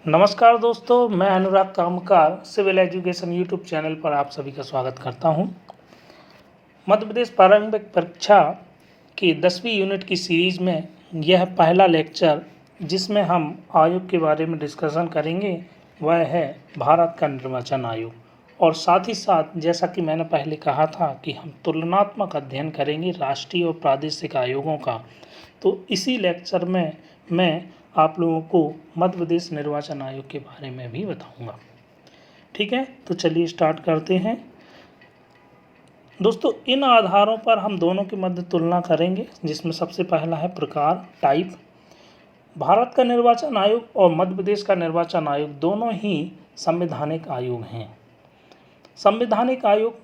नमस्कार दोस्तों, मैं अनुराग Kamkar civil education YouTube channel पर आप सभी का स्वागत करता हूं। मध्य प्रदेश प्रारंभिक परीक्षा की 10वीं यूनिट की सीरीज़ में यह पहला लेक्चर जिसमें हम आयोग के बारे में डिस्कशन करेंगे वह है भारत का निर्वाचन आयोग। और साथ ही साथ जैसा कि मैंने पहले कहा था कि हम तुलनात्मक अध्ययन करेंगे राष्ट्रीय और प्रादेशिक आयोगों का, तो इसी लेक्चर में मैं आप लोगों को मध्य प्रदेश निर्वाचन आयोग के बारे में भी बताऊंगा। ठीक है, तो चलिए स्टार्ट करते हैं। दोस्तों, इन आधारों पर हम दोनों के मध्य तुलना करेंगे, जिसमें सबसे पहला है प्रकार, टाइप। भारत का निर्वाचन आयोग और मध्य प्रदेश का निर्वाचन आयोग दोनों ही संवैधानिक आयोग हैं। संवैधानिक आयोग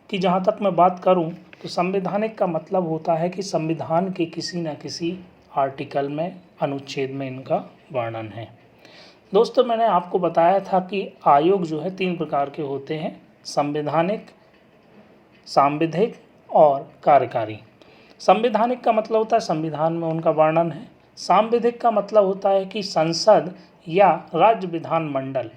की जहाँ तक मैं बात करूँ तो संवैधानिक का मतलब होता है कि संविधान के किसी न किसी आर्टिकल में, अनुच्छेद में इनका वर्णन है। दोस्तों, मैंने आपको बताया था कि आयोग जो है 3 प्रकार के होते हैं: संवैधानिक, सांविधिक और कार्यकारी। संवैधानिक का मतलब होता है संविधान में उनका वर्णन है। सांविधिक का मतलब होता है कि संसद या राज्य विधानमंडल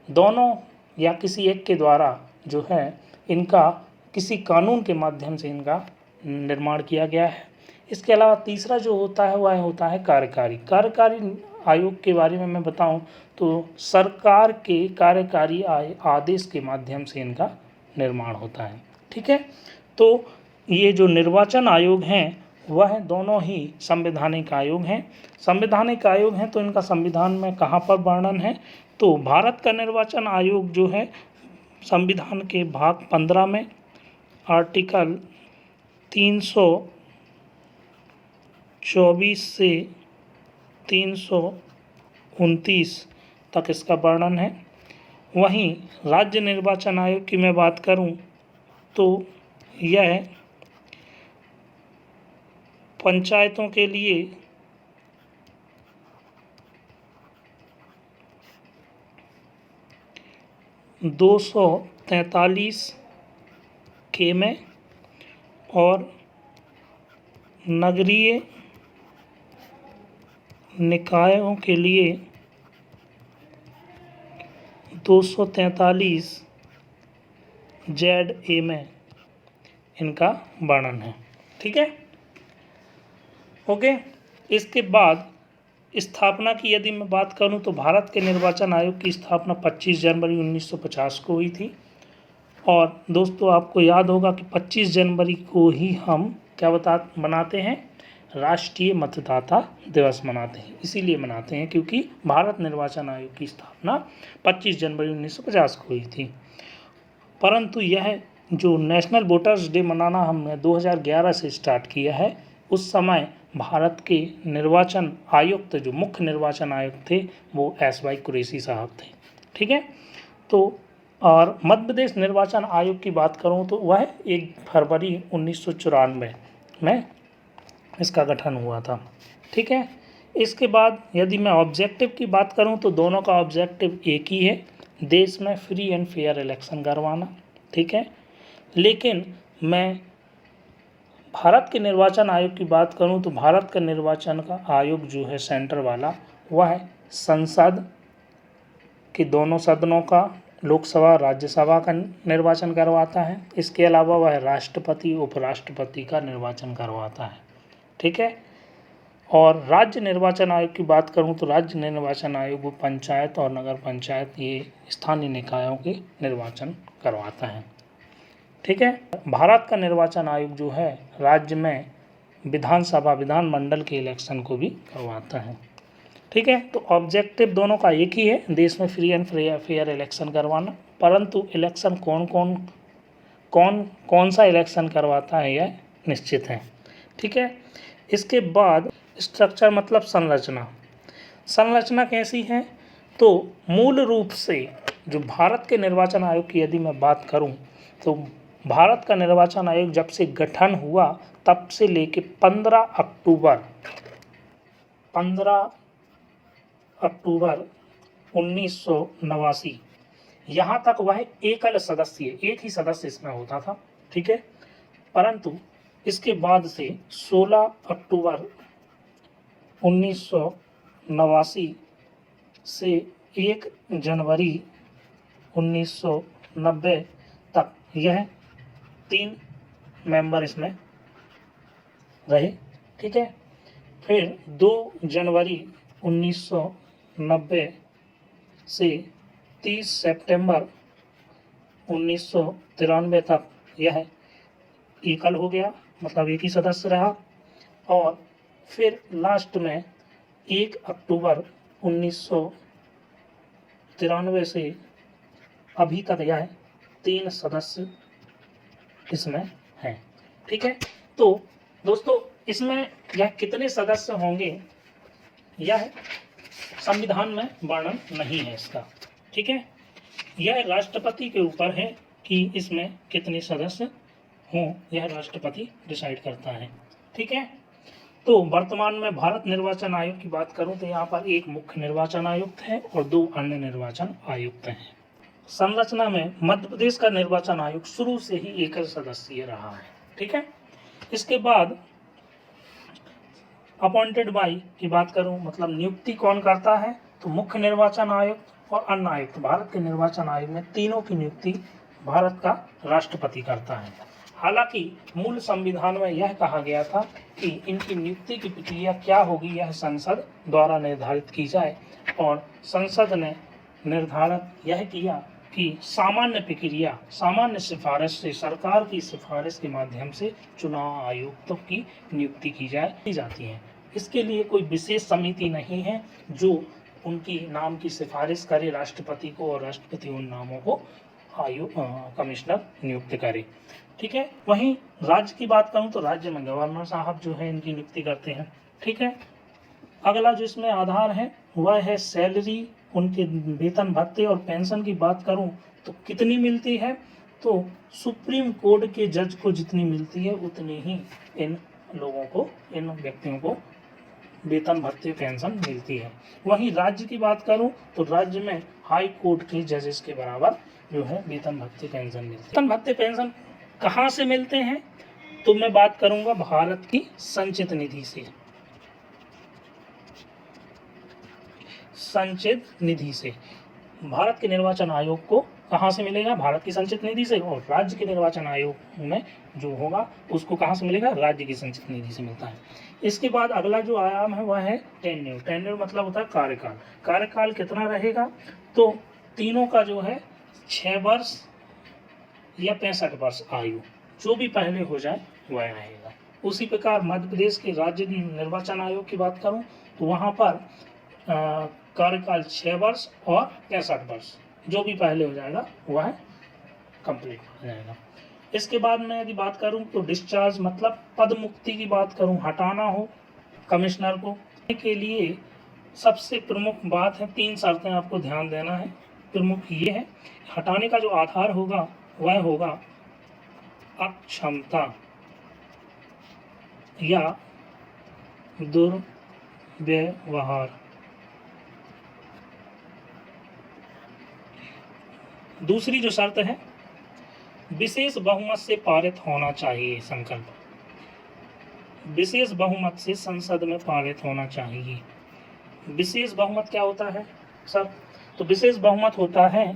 दोनों या किसी एक के द्वारा जो है इनका किसी कानून के माध्यम से इनका निर्माण किया गया है। इसके अलावा तीसरा जो होता है वह होता है कार्यकारी। कार्यकारी आयोग के बारे में मैं बताऊं तो सरकार के कार्यकारी आदेश के माध्यम से इनका निर्माण होता है। ठीक है, तो ये जो निर्वाचन आयोग हैं वह दोनों ही संवैधानिक आयोग हैं। संवैधानिक आयोग हैं तो इनका संविधान में कहाँ पर वर्णन है, तो भारत का निर्वाचन आयोग जो है संविधान के भाग 15 में आर्टिकल 324 से 329 तक इसका वर्णन है। वहीं राज्य निर्वाचन आयोग की मैं बात करूं तो यह पंचायतों के लिए 243 के में और नगरीय निकायों के लिए 243 ZA में इनका वर्णन है। ठीक है, ओके। इसके बाद स्थापना की यदि मैं बात करूं तो भारत के निर्वाचन आयोग की स्थापना 25 जनवरी 1950 को हुई थी। और दोस्तों, आपको याद होगा कि 25 जनवरी को ही हम क्या मनाते हैं, राष्ट्रीय मतदाता दिवस मनाते हैं। इसीलिए मनाते हैं क्योंकि भारत निर्वाचन आयोग की स्थापना 25 जनवरी 1950 को हुई थी। परंतु यह जो नेशनल वोटर्स डे मनाना हमने 2011 से स्टार्ट किया है, उस समय भारत के निर्वाचन आयुक्त जो मुख्य निर्वाचन आयुक्त थे वो SY कुरैशी साहब थे। ठीक है, तो और मध्य प्रदेश निर्वाचन आयोग की बात करूं तो वह 1 फरवरी 1994 में इसका गठन हुआ था। ठीक है, इसके बाद यदि मैं ऑब्जेक्टिव की बात करूं तो दोनों का ऑब्जेक्टिव एक ही है, देश में फ्री एंड फेयर इलेक्शन करवाना। ठीक है, लेकिन मैं भारत के निर्वाचन आयोग की बात करूं तो भारत का निर्वाचन का आयोग जो है सेंटर वाला, वह संसद के दोनों सदनों का, लोकसभा राज्यसभा का निर्वाचन करवाता है। इसके अलावा वह राष्ट्रपति उपराष्ट्रपति का निर्वाचन करवाता है। ठीक है, और राज्य निर्वाचन आयोग की बात करूं तो राज्य निर्वाचन आयोग वो पंचायत और नगर पंचायत, ये स्थानीय निकायों के निर्वाचन करवाता है। ठीक है, भारत का निर्वाचन आयोग जो है राज्य में विधानसभा विधानमंडल के इलेक्शन को भी करवाता है। ठीक है, तो ऑब्जेक्टिव दोनों का एक ही है, देश में फ्री एंड फेयर इलेक्शन करवाना। परंतु इलेक्शन कौन सा इलेक्शन करवाता है यह निश्चित है। ठीक है, इसके बाद स्ट्रक्चर मतलब संरचना कैसी है, तो मूल रूप से जो भारत के निर्वाचन आयोग की यदि मैं बात करूं तो भारत का निर्वाचन आयोग जब से गठन हुआ तब से लेके 15 अक्टूबर 1989 यहाँ तक वह एक ही सदस्य इसमें होता था। ठीक है, परंतु इसके बाद से 16 अक्टूबर 1989 से 1 जनवरी 1990 तक यह 3 मेंबर इसमें रहे। ठीक है, फिर 2 जनवरी 1990 से 30 सितंबर 1993 तक यह एकल हो गया, मतलब एक ही सदस्य रहा। और फिर लास्ट में 1 अक्टूबर 1993 से अभी तक यह 3 सदस्य इसमें हैं। ठीक है, तो दोस्तों इसमें यह कितने सदस्य होंगे यह संविधान में वर्णन नहीं है इसका। ठीक है, यह राष्ट्रपति के ऊपर है कि इसमें कितने सदस्य हों, यह राष्ट्रपति डिसाइड करता है। ठीक है, तो वर्तमान में भारत निर्वाचन आयोग की बात करूं तो यहाँ पर एक मुख्य निर्वाचन आयुक्त है और 2 अन्य निर्वाचन आयुक्त हैं। संरचना में मध्य प्रदेश का निर्वाचन आयोग शुरू से ही एकल सदस्यीय रहा है। ठीक है, इसके बाद अपॉइंटेड बाई की बात करूं, मतलब नियुक्ति कौन करता है, तो मुख्य निर्वाचन आयुक्त और अन्य आयुक्त, भारत के निर्वाचन आयोग में तीनों की नियुक्ति भारत का राष्ट्रपति करता है। हालांकि मूल संविधान में यह कहा गया था कि इनकी नियुक्ति की प्रक्रिया क्या होगी यह संसद द्वारा निर्धारित की जाए, और संसद ने निर्धारित यह किया कि सामान्य प्रक्रिया, सामान्य सिफारिश से, सरकार की सिफारिश के माध्यम से चुनाव आयुक्तों की नियुक्ति की जाती है। इसके लिए कोई विशेष समिति नहीं है जो उनकी नाम की सिफारिश करे राष्ट्रपति को, और राष्ट्रपति उन नामों को कमिश्नर नियुक्त करे। ठीक है, वहीं राज्य की बात करूं तो राज्य में गवर्नर साहब जो है इनकी नियुक्ति करते हैं। ठीक है, अगला जो इसमें आधार है वह है सैलरी, उनके वेतन भत्ते और पेंशन की बात करूं तो कितनी मिलती है, तो सुप्रीम कोर्ट के जज को जितनी मिलती है उतनी ही इन लोगों को, इन व्यक्तियों को वेतन भत्ते पेंशन मिलती है। वहीं राज्य की बात करूं तो राज्य में हाई कोर्ट के जजेस के बराबर जो है वेतन भत्ते पेंशन मिलती है। वेतन भत्ते पेंशन कहाँ से मिलते हैं, तो मैं बात करूंगा भारत की संचित निधि से। संचित निधि से भारत के निर्वाचन आयोग को कहाँ से मिलेगा, भारत की संचित निधि से, और राज्य के निर्वाचन आयोग में जो होगा उसको कहाँ से मिलेगा, राज्य की संचित निधि से मिलता है। इसके बाद अगला जो आयाम है वह है टेन्योर। टेन्योर मतलब होता है कार्यकाल। कार्यकाल कितना रहेगा, तो तीनों का जो है 6 वर्ष या 65 वर्ष आयु, जो भी पहले हो जाए वह रहेगा। उसी प्रकार मध्य प्रदेश के राज्य निर्वाचन आयोग की बात करूं तो वहाँ पर कार्यकाल 6 वर्ष और 65 वर्ष, जो भी पहले हो जाएगा वह कंप्लीट हो जाएगा। इसके बाद मैं यदि बात करूं तो डिस्चार्ज मतलब पद मुक्ति की बात करूं, हटाना हो कमिश्नर को, के लिए सबसे प्रमुख बात है 3 शर्तें आपको ध्यान देना है। प्रमुख ये है, हटाने का जो आधार होगा वह होगा अक्षमता या दुर्व्यवहार। दूसरी जो शर्त है, विशेष बहुमत से पारित होना चाहिए संकल्प, विशेष बहुमत से संसद में पारित होना चाहिए। विशेष बहुमत क्या होता है सर, तो विशेष बहुमत होता है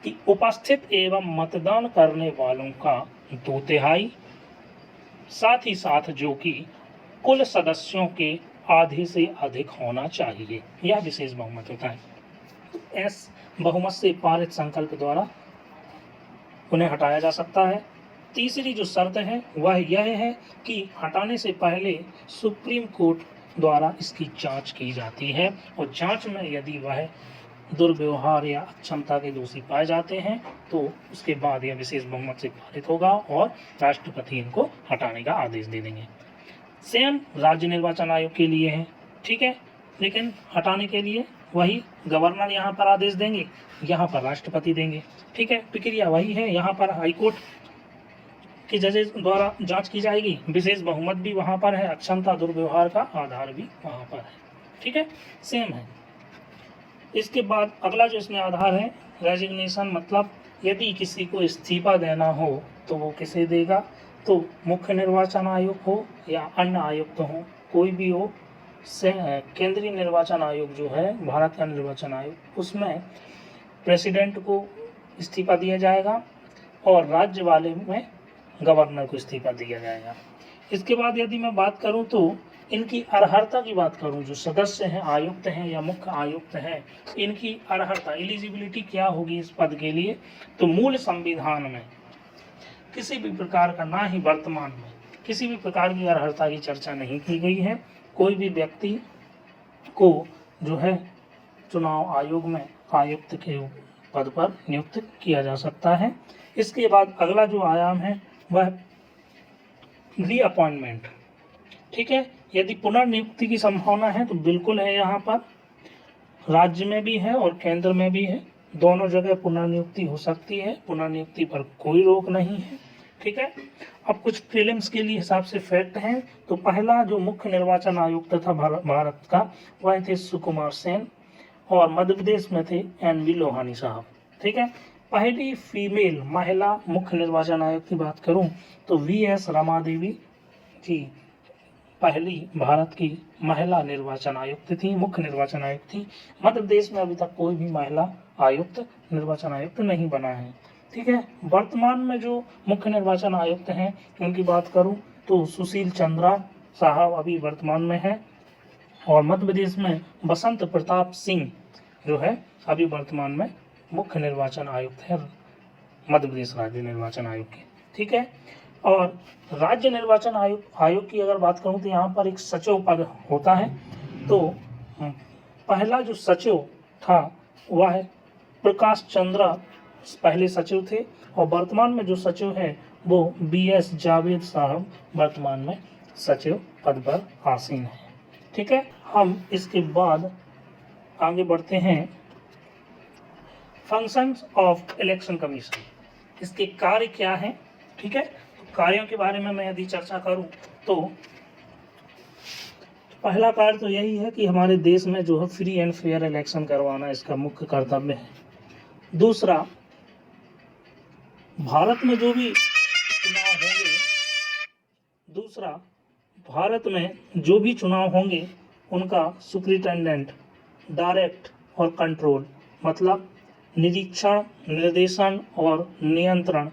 कि उपस्थित एवं मतदान करने वालों का 2/3, साथ ही साथ जो कि कुल सदस्यों के आधे से अधिक होना चाहिए, यह विशेष बहुमत होता है। इस बहुमत से पारित संकल्प द्वारा उन्हें हटाया जा सकता है। तीसरी जो शर्त है वह यह है कि हटाने से पहले सुप्रीम कोर्ट द्वारा इसकी जांच की जाती है, और जांच में यदि वह दुर्व्यवहार या अक्षमता के दोषी पाए जाते हैं तो उसके बाद यह विशेष बहुमत से पारित होगा और राष्ट्रपति इनको हटाने का आदेश दे देंगे। सेम राज्य निर्वाचन आयोग के लिए है। ठीक है, लेकिन हटाने के लिए वही गवर्नर यहाँ पर आदेश देंगे, यहाँ पर राष्ट्रपति देंगे। ठीक है, प्रक्रिया वही है। यहाँ पर हाईकोर्ट के जजेस द्वारा जांच की जाएगी, विशेष बहुमत भी वहाँ पर है, अक्षमता दुर्व्यवहार का आधार भी वहाँ पर है। ठीक है, सेम है। इसके बाद अगला जो इसमें आधार है रेजिग्नेशन, मतलब यदि किसी को इस्तीफा देना हो तो वो किसे देगा, तो मुख्य निर्वाचन आयोग हो या अन्य आयुक्त हो, कोई भी हो, केंद्रीय निर्वाचन आयोग जो है, भारत का निर्वाचन आयोग, उसमें प्रेसिडेंट को इस्तीफा दिया जाएगा और राज्य वाले में गवर्नर को इस्तीफा दिया जाएगा। इसके बाद यदि मैं बात करूं तो इनकी अर्हता की बात करूं, जो सदस्य हैं, आयुक्त हैं या मुख्य आयुक्त हैं, इनकी अर्हता, एलिजिबिलिटी क्या होगी इस पद के लिए, तो मूल संविधान में किसी भी प्रकार का, ना ही वर्तमान में किसी भी प्रकार की अर्हता की चर्चा नहीं की गई है। कोई भी व्यक्ति को जो है चुनाव आयोग में आयुक्त के पद पर नियुक्त किया जा सकता है। इसके बाद अगला जो आयाम है वह रीअपॉइंटमेंट। ठीक है, यदि पुनर्नियुक्ति की संभावना है तो बिल्कुल है, यहाँ पर राज्य में भी है और केंद्र में भी है, दोनों जगह पुनर्नियुक्ति हो सकती है, पुनर्नियुक्ति पर कोई रोक नहीं है। ठीक है, अब कुछ प्रीलिम्स के लिए हिसाब से फैक्ट हैं। तो पहला जो मुख्य निर्वाचन आयुक्त था भारत का, वह थे सुकुमार सेन, और मध्य प्रदेश में थे एन.वी. लोहानी साहब। ठीक है, पहली फीमेल महिला मुख्य निर्वाचन आयुक्त की बात करूं तो वी.एस. रमा देवी जी पहली भारत की महिला निर्वाचन आयुक्त थी, मुख्य निर्वाचन आयुक्त थी। मध्य प्रदेश में अभी तक कोई भी महिला आयुक्त, निर्वाचन आयुक्त नहीं बना है। ठीक है, वर्तमान में जो मुख्य निर्वाचन आयुक्त हैं उनकी बात करूं तो सुशील चंद्रा साहब अभी वर्तमान में है, और मध्य प्रदेश में बसंत प्रताप सिंह जो है अभी वर्तमान में मुख्य निर्वाचन आयुक्त है मध्य प्रदेश राज्य निर्वाचन आयोग के। ठीक है, और राज्य निर्वाचन आयोग की अगर बात करूं तो यहाँ पर एक सचिव पद होता है। तो पहला जो सचिव था वह प्रकाश चंद्रा पहले सचिव थे, और वर्तमान में जो सचिव है वो बी.एस. जावेद साहब वर्तमान में सचिव पद पर आसीन है। ठीक है, हम इसके बाद आगे बढ़ते हैं। फंक्शंस ऑफ इलेक्शन कमीशन, इसके कार्य क्या हैं। ठीक है, तो कार्यों के बारे में मैं यदि चर्चा करूं तो पहला कार्य तो यही है कि हमारे देश में जो है फ्री एंड फेयर इलेक्शन करवाना इसका मुख्य कर्तव्य है। दूसरा, भारत में जो भी चुनाव होंगे उनका सुप्रिटेंडेंट, डायरेक्ट और कंट्रोल, मतलब निरीक्षण, निर्देशन और नियंत्रण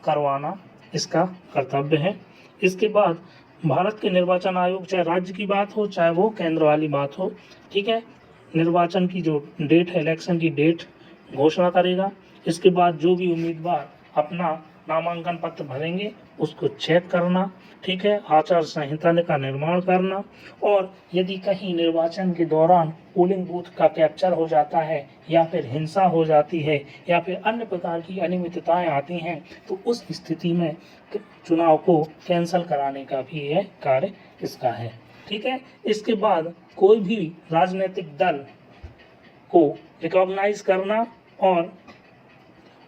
करवाना इसका कर्तव्य है। इसके बाद भारत के निर्वाचन आयोग, चाहे राज्य की बात हो चाहे वो केंद्र वाली बात हो, ठीक है, निर्वाचन की जो डेट है, इलेक्शन की डेट घोषणा करेगा। इसके बाद जो भी उम्मीदवार अपना नामांकन पत्र भरेंगे उसको चेक करना, ठीक है, आचार संहिता का निर्माण करना, और यदि कहीं निर्वाचन के दौरान पोलिंग बूथ का कैप्चर हो जाता है या फिर हिंसा हो जाती है या फिर अन्य प्रकार की अनियमितताएं आती हैं तो उस स्थिति में चुनाव को कैंसिल कराने का भी यह कार्य इसका है। ठीक है, इसके बाद कोई भी राजनीतिक दल को रिकॉग्नाइज करना और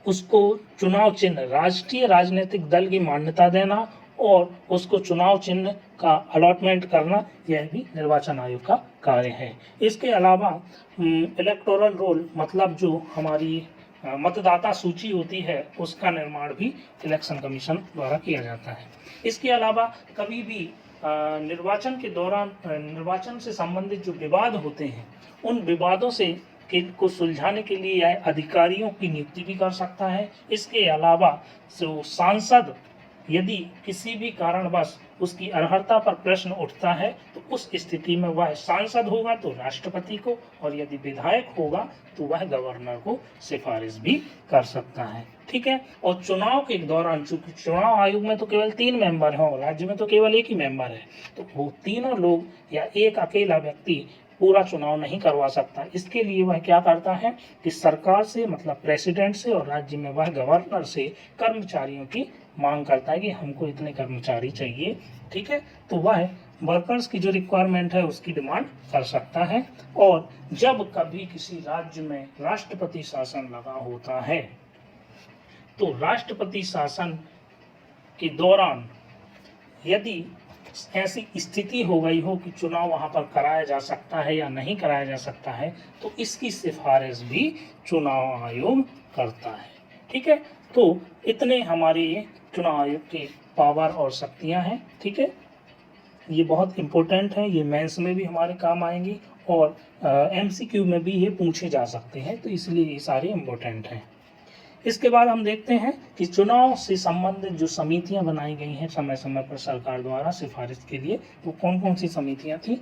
उसको चुनाव चिन्ह, राष्ट्रीय राजनीतिक दल की मान्यता देना और उसको चुनाव चिन्ह का अलॉटमेंट करना, यह भी निर्वाचन आयोग का कार्य है। इसके अलावा इलेक्टोरल रोल, मतलब जो हमारी मतदाता सूची होती है उसका निर्माण भी इलेक्शन कमीशन द्वारा किया जाता है। इसके अलावा कभी भी निर्वाचन के दौरान निर्वाचन से संबंधित जो विवाद होते हैं उन विवादों से को सुलझाने के लिए यह अधिकारियों की नियुक्ति भी कर सकता है। इसके अलावा जो सांसद, यदि किसी भी कारणवश उसकी अर्हता पर प्रश्न उठता है तो उस स्थिति में वह सांसद होगा तो राष्ट्रपति को, और यदि विधायक होगा तो वह गवर्नर को सिफारिश भी कर सकता है। ठीक है, और चुनाव के दौरान, चूंकि चुनाव आयोग में तो केवल 3 मेंबर हैं और राज्य में तो केवल 1 ही मेंबर है, तो वो तीनों लोग या एक अकेला व्यक्ति पूरा चुनाव नहीं करवा सकता। इसके लिए वह क्या करता है कि सरकार से, मतलब प्रेसिडेंट से, और राज्य में वह गवर्नर से कर्मचारियों की मांग करता है कि हमको इतने कर्मचारी चाहिए। ठीक है, तो वह वर्कर्स की जो रिक्वायरमेंट है उसकी डिमांड कर सकता है। और जब कभी किसी राज्य में राष्ट्रपति शासन लगा होता है तो राष्ट्रपति शासन के दौरान यदि ऐसी स्थिति हो गई हो कि चुनाव वहां पर कराया जा सकता है या नहीं कराया जा सकता है तो इसकी सिफारिश भी चुनाव आयोग करता है। ठीक है, तो इतने हमारे चुनाव आयोग के पावर और शक्तियां हैं। ठीक है, ये बहुत इम्पोर्टेंट है, ये मेंस में भी हमारे काम आएंगी और MCQ में भी ये पूछे जा सकते हैं, तो इसलिए ये सारे इम्पोर्टेंट हैं। इसके बाद हम देखते हैं कि चुनाव से संबंधित जो समितियां बनाई गई हैं समय समय पर सरकार द्वारा सिफारिश के लिए, वो कौन कौन सी समितियां थी।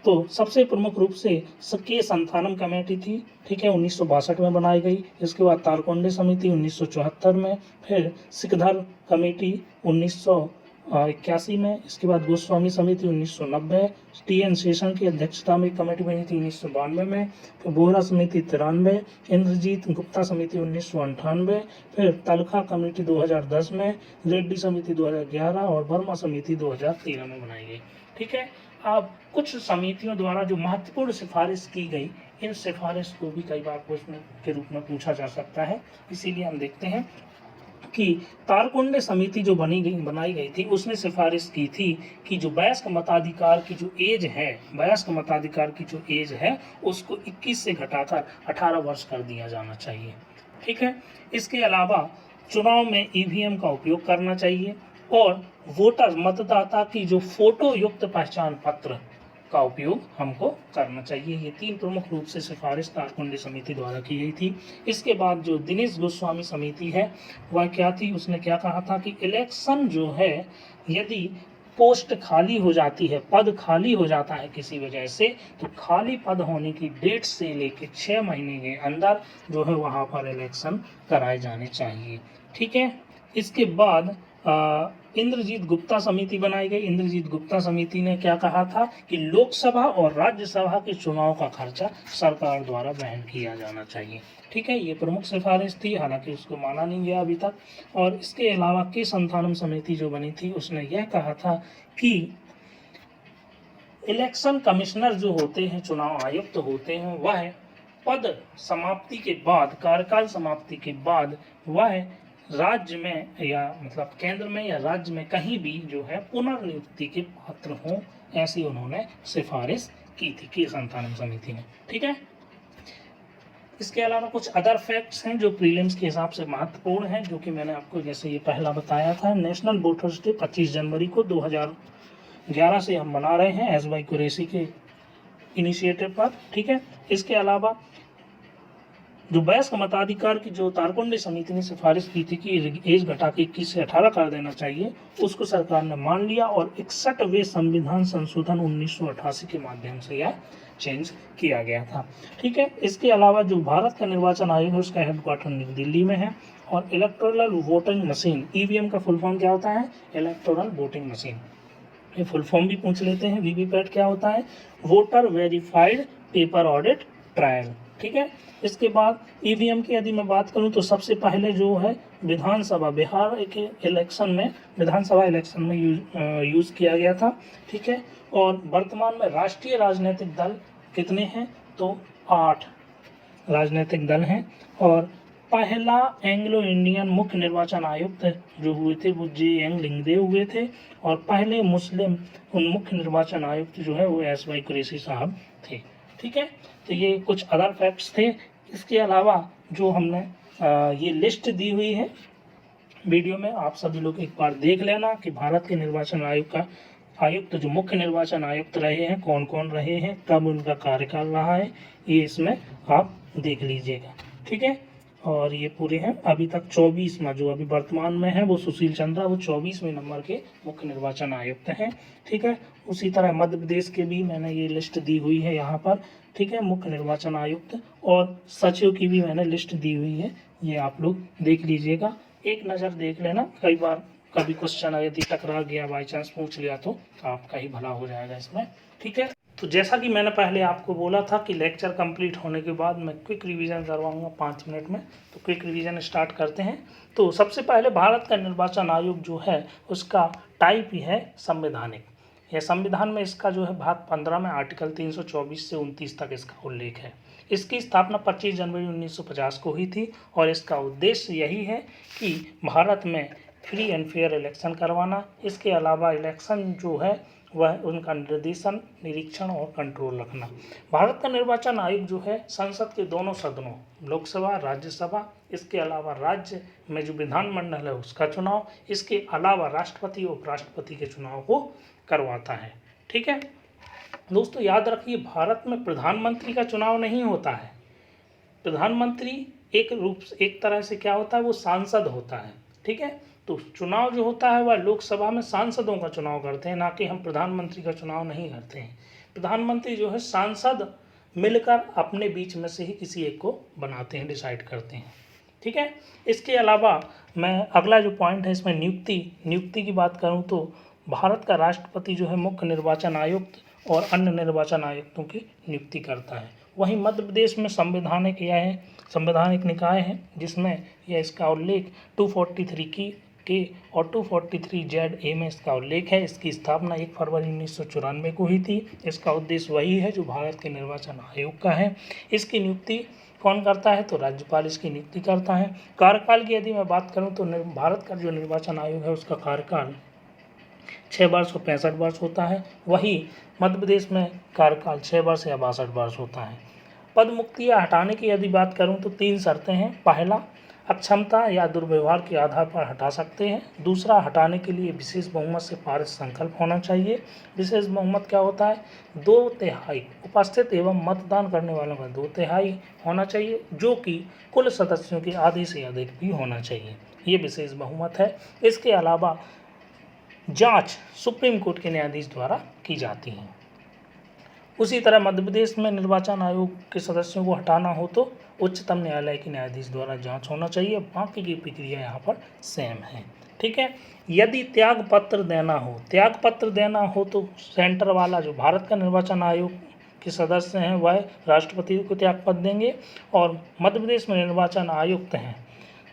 तो सबसे प्रमुख रूप से के संथानम कमेटी थी, ठीक है, 1962 में बनाई गई। इसके बाद तारकोंडे समिति 1974 में, फिर सिकधर कमेटी 1981 में, इसके बाद गोस्वामी समिति 1990, TN शेषन की अध्यक्षता में कमेटी बनी थी 1992 में, फिर बोहरा समिति 93, इंद्रजीत गुप्ता समिति 1998, फिर तलखा कमेटी 2010 में, रेड्डी समिति 2011 और वर्मा समिति 2013 में बनाई गई। ठीक है, अब कुछ समितियों द्वारा जो महत्वपूर्ण सिफारिश की गई, इन सिफारिश को भी कई बार प्रश्न के रूप में पूछा जा सकता है, इसीलिए हम देखते हैं कि तारकुंडे समिति जो बनाई गई थी, उसने सिफारिश की थी कि जो वयस्क मताधिकार की जो एज है, वयस्क मताधिकार की जो एज है उसको 21 से घटाकर 18 वर्ष कर दिया जाना चाहिए। ठीक है, इसके अलावा चुनाव में EVM का उपयोग करना चाहिए और वोटर मतदाता की जो फोटो युक्त पहचान पत्र का उपयोग हमको करना चाहिए। ये 3 प्रमुख रूप से सिफारिश तारकुंडे समिति द्वारा की गई थी। इसके बाद जो दिनेश गोस्वामी समिति है वह क्या थी, उसने क्या कहा था कि इलेक्शन जो है, यदि पोस्ट खाली हो जाती है, पद खाली हो जाता है किसी वजह से, तो खाली पद होने की डेट से लेकर 6 महीने के अंदर जो है वहाँ पर इलेक्शन कराए जाने चाहिए। ठीक है, इसके बाद इंद्रजीत गुप्ता समिति बनाई गई। इंद्रजीत गुप्ता समिति ने क्या कहा था कि लोकसभा और राज्यसभा के चुनाव का खर्चा सरकार द्वारा वहन किया जाना चाहिए। ठीक है, ये प्रमुख सिफारिश थी, हालांकि उसको माना नहीं गया अभी तक। और इसके अलावा के संथानम समिति जो बनी थी, उसने यह कहा था कि इलेक्शन कमिश्नर जो होते हैं, चुनाव आयुक्त होते हैं, वह पद समाप्ति के बाद, कार्यकाल समाप्ति के बाद वह राज्य में या मतलब केंद्र में या राज्य में कहीं भी जो है पुनर्नियुक्ति के पात्र हों, ऐसी उन्होंने सिफारिश की थी के संथानम समिति ने। ठीक है, इसके अलावा कुछ अदर फैक्ट्स हैं जो प्रीलिम्स के हिसाब से महत्वपूर्ण हैं, जो कि मैंने आपको जैसे ये पहला बताया था, नेशनल वोटर्स डे 25 जनवरी को 2011 से हम मना रहे हैं SY कुरैशी के इनिशिएटिव पर। ठीक है, इसके अलावा जो वयस्क मताधिकार की जो तारकुंडे समिति ने सिफारिश की थी कि एज घटा के 21 से 18 कर देना चाहिए, उसको सरकार ने मान लिया और 61वें संविधान संशोधन 1988 के माध्यम से यह चेंज किया गया था। ठीक है, इसके अलावा जो भारत का निर्वाचन आयोग है उसका हेडक्वार्टर नई दिल्ली में है। और इलेक्टोरल वोटिंग मशीन, EVM का फुल फॉर्म क्या होता है, इलेक्टोरल वोटिंग मशीन। ये फुल फॉर्म भी पूछ लेते हैं। VVPAT क्या होता है, voter verified paper audit trial. ठीक है, इसके बाद EVM की यदि मैं बात करूं तो सबसे पहले जो है विधानसभा, बिहार के इलेक्शन में, विधानसभा इलेक्शन में यूज़ किया गया था। ठीक है, और वर्तमान में राष्ट्रीय राजनीतिक दल कितने हैं, तो 8 राजनीतिक दल हैं। और पहला एंग्लो इंडियन मुख्य निर्वाचन आयुक्त जो हुए थे वो J. लिंगदेव हुए थे, और पहले मुस्लिम मुख्य निर्वाचन आयुक्त जो है वो SY कुरैशी साहब थे। ठीक है, तो ये कुछ अदर फैक्ट्स थे। इसके अलावा जो हमने ये लिस्ट दी हुई है वीडियो में, आप सभी लोग एक बार देख लेना कि भारत के निर्वाचन आयोग का आयुक्त जो मुख्य निर्वाचन आयुक्त रहे हैं कौन कौन रहे हैं, कब उनका कार्यकाल रहा है, ये इसमें आप देख लीजिएगा। ठीक है, और ये पूरे हैं अभी तक 24 में, जो अभी वर्तमान में है वो सुशील चंद्रा, वो 24वें नंबर के मुख्य निर्वाचन आयुक्त हैं। ठीक है, उसी तरह मध्य प्रदेश के भी मैंने ये लिस्ट दी हुई है यहाँ पर। ठीक है, मुख्य निर्वाचन आयुक्त और सचिव की भी मैंने लिस्ट दी हुई है, ये आप लोग देख लीजिएगा, एक नज़र देख लेना। कई बार कभी क्वेश्चन यदि टकरा गया, बाई चांस पूछ लिया तो आपका ही भला हो जाएगा इसमें। ठीक है, तो जैसा कि मैंने पहले आपको बोला था कि लेक्चर कंप्लीट होने के बाद मैं क्विक रिवीजन करवाऊंगा 5 मिनट में, तो क्विक रिवीजन स्टार्ट करते हैं। तो सबसे पहले भारत का निर्वाचन आयोग जो है उसका टाइप ही है संवैधानिक। यह संविधान में इसका जो है भाग 15 में आर्टिकल 324 से 29 तक इसका उल्लेख है। इसकी स्थापना 25 जनवरी 1950 को हुई थी और इसका उद्देश्य यही है कि भारत में फ्री एंड फेयर इलेक्शन करवाना। इसके अलावा इलेक्शन जो है वह उनका निर्देशन, निरीक्षण और कंट्रोल रखना। भारत का निर्वाचन आयोग जो है संसद के दोनों सदनों, लोकसभा, राज्यसभा, इसके अलावा राज्य में जो विधानमंडल है उसका चुनाव, इसके अलावा राष्ट्रपति और उपराष्ट्रपति के चुनाव को करवाता है। ठीक है दोस्तों, याद रखिए भारत में प्रधानमंत्री का चुनाव नहीं होता है। प्रधानमंत्री एक तरह से क्या होता है, वो सांसद होता है। ठीक है, तो चुनाव जो होता है वह लोकसभा में सांसदों का चुनाव करते हैं, ना कि हम प्रधानमंत्री का चुनाव नहीं करते हैं। प्रधानमंत्री जो है सांसद मिलकर अपने बीच में से ही किसी एक को बनाते हैं, डिसाइड करते हैं। ठीक है, इसके अलावा मैं अगला जो पॉइंट है इसमें नियुक्ति की बात करूं तो भारत का राष्ट्रपति जो है मुख्य निर्वाचन आयुक्त और अन्य निर्वाचन आयुक्तों की नियुक्ति करता है। वहीं मध्य प्रदेश में संवैधानिक निकाय है जिसमें यह इसका उल्लेख 243 के और 243 ZA में इसका उल्लेख है। इसकी स्थापना 1 फरवरी 1994 को हुई थी। इसका उद्देश्य वही है जो भारत के निर्वाचन आयोग का है। इसकी नियुक्ति कौन करता है, तो राज्यपाल इसकी नियुक्ति करता है। कार्यकाल की यदि मैं बात करूं तो भारत का जो निर्वाचन आयोग है उसका कार्यकाल 6 वर्ष और 65 वर्ष होता है। वही मध्य प्रदेश में कार्यकाल 6 वर्ष या 62 वर्ष होता है। पद मुक्ति या हटाने की यदि बात करूं तो 3 शर्तें हैं। पहला, अक्षमता या दुर्व्यवहार के आधार पर हटा सकते हैं। दूसरा, हटाने के लिए विशेष बहुमत से पारित संकल्प होना चाहिए। विशेष बहुमत क्या होता है, 2/3 उपस्थित एवं मतदान करने वालों का 2/3 होना चाहिए, जो कि कुल सदस्यों के आधे से अधिक भी होना चाहिए। ये विशेष बहुमत है। इसके अलावा जांच सुप्रीम कोर्ट के न्यायाधीश द्वारा की जाती है। उसी तरह मध्य प्रदेश में निर्वाचन आयोग के सदस्यों को हटाना हो तो उच्चतम न्यायालय के न्यायाधीश द्वारा जांच होना चाहिए। बाकी की प्रक्रिया यहाँ पर सेम है। ठीक है, यदि त्याग पत्र देना हो तो सेंटर वाला जो भारत का निर्वाचन आयोग के सदस्य हैं वह राष्ट्रपति को त्याग पत्र देंगे, और मध्य प्रदेश में निर्वाचन आयुक्त हैं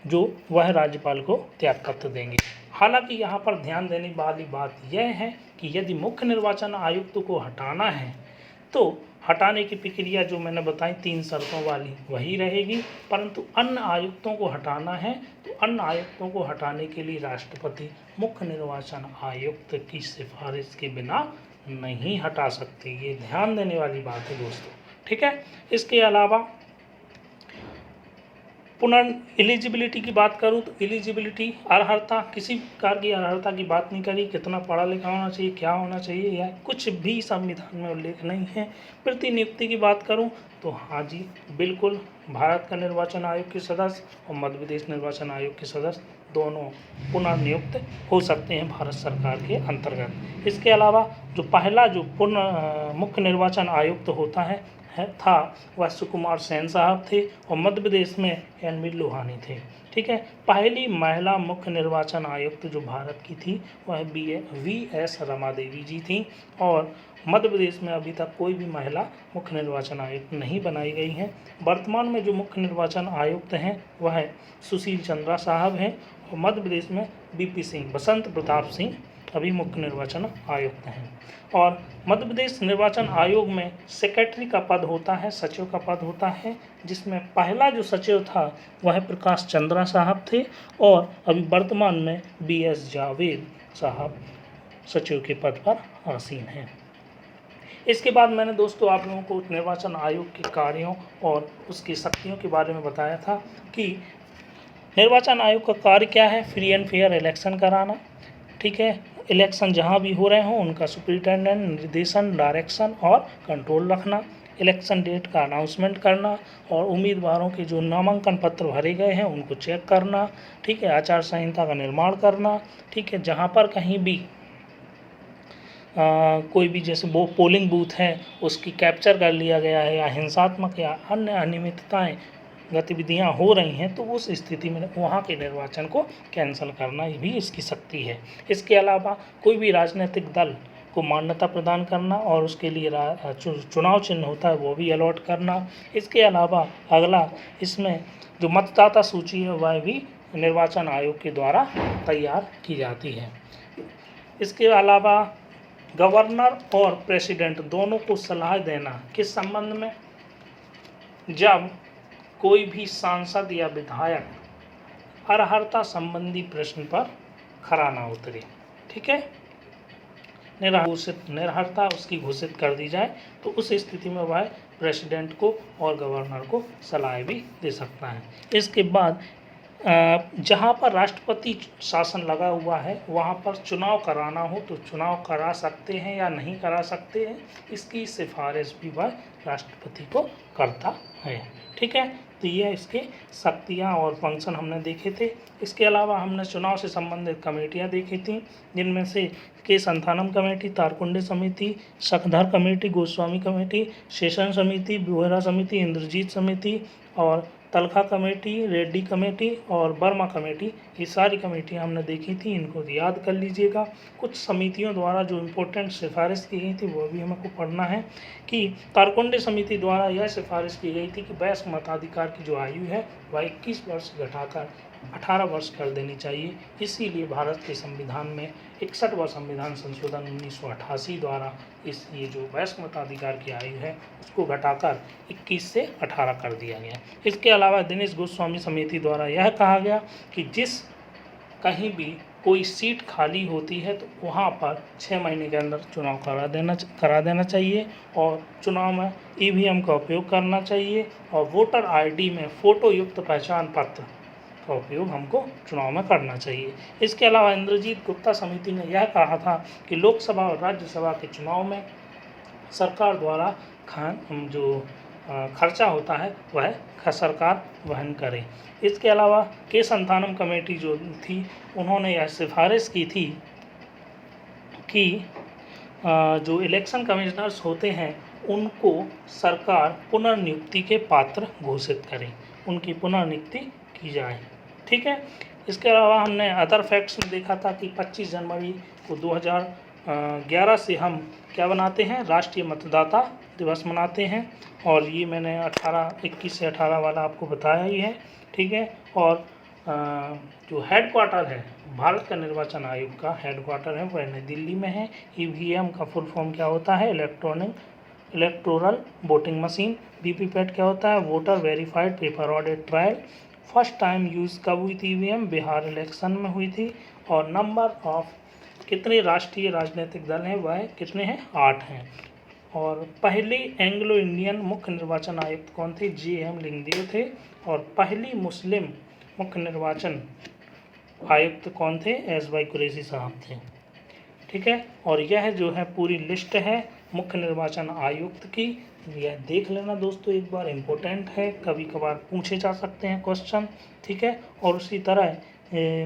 जो वह राज्यपाल को त्याग पत्र देंगे। हालांकि यहाँ पर ध्यान देने वाली बात यह है कि यदि मुख्य निर्वाचन आयुक्त को हटाना है तो हटाने की प्रक्रिया जो मैंने बताई 3 शर्तों वाली वही रहेगी, परंतु अन्य आयुक्तों को हटाना है तो अन्य आयुक्तों को हटाने के लिए राष्ट्रपति मुख्य निर्वाचन आयुक्त की सिफारिश के बिना नहीं हटा सकते। ये ध्यान देने वाली बात है दोस्तों। ठीक है, इसके अलावा एलिजिबिलिटी की बात करूं तो एलिजिबिलिटी अर्हता, किसी प्रकार की अर्हता की बात नहीं करी, कितना पढ़ा लिखा होना चाहिए, क्या होना चाहिए, या कुछ भी संविधान में उल्लेख नहीं है। प्रतिनियुक्ति की बात करूं तो हाँ जी बिल्कुल, भारत का निर्वाचन आयोग के सदस्य और मध्य प्रदेश निर्वाचन आयोग के सदस्य दोनों पुनर्नियुक्त हो सकते हैं भारत सरकार के अंतर्गत। इसके अलावा जो पहला जो मुख्य निर्वाचन आयुक्त होता है था वह सुकुमार सेन साहब थे और मध्य प्रदेश में एन.वी. लोहानी थे। ठीक है, पहली महिला मुख्य निर्वाचन आयुक्त जो भारत की थी वह V.S. रमा देवी जी थी, और मध्य प्रदेश में अभी तक कोई भी महिला मुख्य निर्वाचन आयुक्त नहीं बनाई गई हैं। वर्तमान में जो मुख्य निर्वाचन आयुक्त हैं वह सुशील चंद्रा साहब हैं, और मध्य प्रदेश में B.P. सिंह, बसंत प्रताप सिंह अभी मुख्य निर्वाचन आयुक्त हैं। और मध्य प्रदेश निर्वाचन आयोग में सेक्रेटरी का पद होता है, सचिव का पद होता है, जिसमें पहला जो सचिव था वह प्रकाश चंद्रा साहब थे, और अभी वर्तमान में B.S. जावेद साहब सचिव के पद पर आसीन हैं। इसके बाद मैंने दोस्तों आप लोगों को निर्वाचन आयोग के कार्यों और उसकी शक्तियों के बारे में बताया था कि निर्वाचन आयोग का कार्य क्या है, फ्री एंड फेयर इलेक्शन कराना। ठीक है, इलेक्शन जहां भी हो रहे हों उनका सुपरिटेंडेंट, निर्देशन, डायरेक्शन और कंट्रोल रखना, इलेक्शन डेट का अनाउंसमेंट करना, और उम्मीदवारों के जो नामांकन पत्र भरे गए हैं उनको चेक करना। ठीक है, आचार संहिता का निर्माण करना। ठीक है, जहां पर कहीं भी कोई भी जैसे वो पोलिंग बूथ है उसकी कैप्चर कर लिया गया है, या हिंसात्मक या अन्य अनियमितताएं गतिविधियां हो रही हैं तो उस स्थिति में वहां के निर्वाचन को कैंसिल करना भी इसकी शक्ति है। इसके अलावा कोई भी राजनीतिक दल को मान्यता प्रदान करना और उसके लिए चुनाव चिन्ह होता है वो भी अलॉट करना। इसके अलावा अगला इसमें जो मतदाता सूची है वह भी निर्वाचन आयोग के द्वारा तैयार की जाती है। इसके अलावा गवर्नर और प्रेसिडेंट दोनों को सलाह देना किस संबंध में, जब कोई भी सांसद या विधायक अर्हता संबंधी प्रश्न पर खरा ना उतरे। ठीक है, निर्हरता उसकी घोषित कर दी जाए तो उस स्थिति में वह प्रेसिडेंट को और गवर्नर को सलाह भी दे सकता है। इसके बाद जहाँ पर राष्ट्रपति शासन लगा हुआ है वहाँ पर चुनाव कराना हो तो चुनाव करा सकते हैं या नहीं करा सकते हैं, इसकी सिफारिश भी वह राष्ट्रपति को करता है। ठीक है, तो ये इसके शक्तियाँ और फंक्शन हमने देखे थे। इसके अलावा हमने चुनाव से संबंधित कमेटियाँ देखी थी, जिनमें से के संथानम कमेटी, तारकुंडे समिति, शकधर कमेटी, गोस्वामी कमेटी, शेषन समिति, बोहरा समिति, इंद्रजीत समिति और तलखा कमेटी, रेड्डी कमेटी और वर्मा कमेटी, ये सारी कमेटियाँ हमने देखी थी, इनको याद कर लीजिएगा। कुछ समितियों द्वारा जो इम्पोर्टेंट सिफारिश की गई थी वो भी हमको पढ़ना है कि तारकुंडे समिति द्वारा यह सिफारिश की गई थी कि वयस्क मताधिकार की जो आयु है वह 21 वर्ष घटाकर 18 वर्ष कर देनी चाहिए। इसीलिए भारत के संविधान में 61वां संविधान संशोधन 1988 द्वारा ये जो वयस्क मताधिकार की आयु है उसको घटाकर 21 से 18 कर दिया गया। इसके अलावा दिनेश गोस्वामी समिति द्वारा यह कहा गया कि जिस कहीं भी कोई सीट खाली होती है तो वहाँ पर 6 महीने के अंदर चुनाव करा देना चाहिए और चुनाव में ईवीएम का उपयोग करना चाहिए और वोटर आईडी में फ़ोटो युक्त पहचान पत्र का उपयोग हमको चुनाव में करना चाहिए। इसके अलावा इंद्रजीत गुप्ता समिति ने यह कहा था कि लोकसभा और राज्यसभा के चुनाव में सरकार द्वारा जो खर्चा होता है वह सरकार वहन करे। इसके अलावा के संथानम कमेटी जो थी उन्होंने यह सिफारिश की थी कि जो इलेक्शन कमिश्नर्स होते हैं उनको सरकार पुनर्नियुक्ति के पात्र घोषित करे, उनकी पुनर्नियुक्ति की जाए। ठीक है, इसके अलावा हमने अदर फैक्ट्स में देखा था कि 25 जनवरी को 2011 से हम क्या बनाते हैं, राष्ट्रीय मतदाता दिवस मनाते हैं और ये मैंने 21 से 18 वाला आपको बताया ही है। ठीक है, और जो हेडक्वार्टर है भारत का निर्वाचन आयोग का हेडक्वार्टर है वह नई दिल्ली में है। ईवीएम का फुल फॉर्म क्या होता है, इलेक्टोरल वोटिंग मशीन। वीवीपैट क्या होता है, voter verified paper audit trial. First time use कब हुई थी ईवीएम, बिहार इलेक्शन में हुई थी। और नंबर ऑफ कितने राष्ट्रीय राजनीतिक दल हैं, वह कितने हैं, 8 हैं। और पहले एंग्लो इंडियन मुख्य निर्वाचन आयुक्त कौन थे, JM लिंगदेव थे। और पहली मुस्लिम मुख्य निर्वाचन आयुक्त कौन थे, SY कुरैशी साहब थे। ठीक है, और यह जो है पूरी लिस्ट है मुख्य निर्वाचन आयुक्त की, यह देख लेना दोस्तों एक बार, इम्पोर्टेंट है, कभी कभार पूछे जा सकते हैं क्वेश्चन। ठीक है, और उसी तरह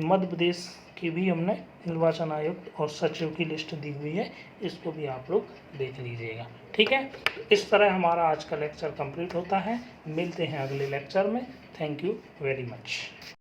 मध्य प्रदेश की भी हमने निर्वाचन आयुक्त और सचिव की लिस्ट दी हुई है, इसको भी आप लोग देख लीजिएगा। ठीक है, इस तरह हमारा आज का लेक्चर कंप्लीट होता है। मिलते हैं अगले लेक्चर में। Thank you very much.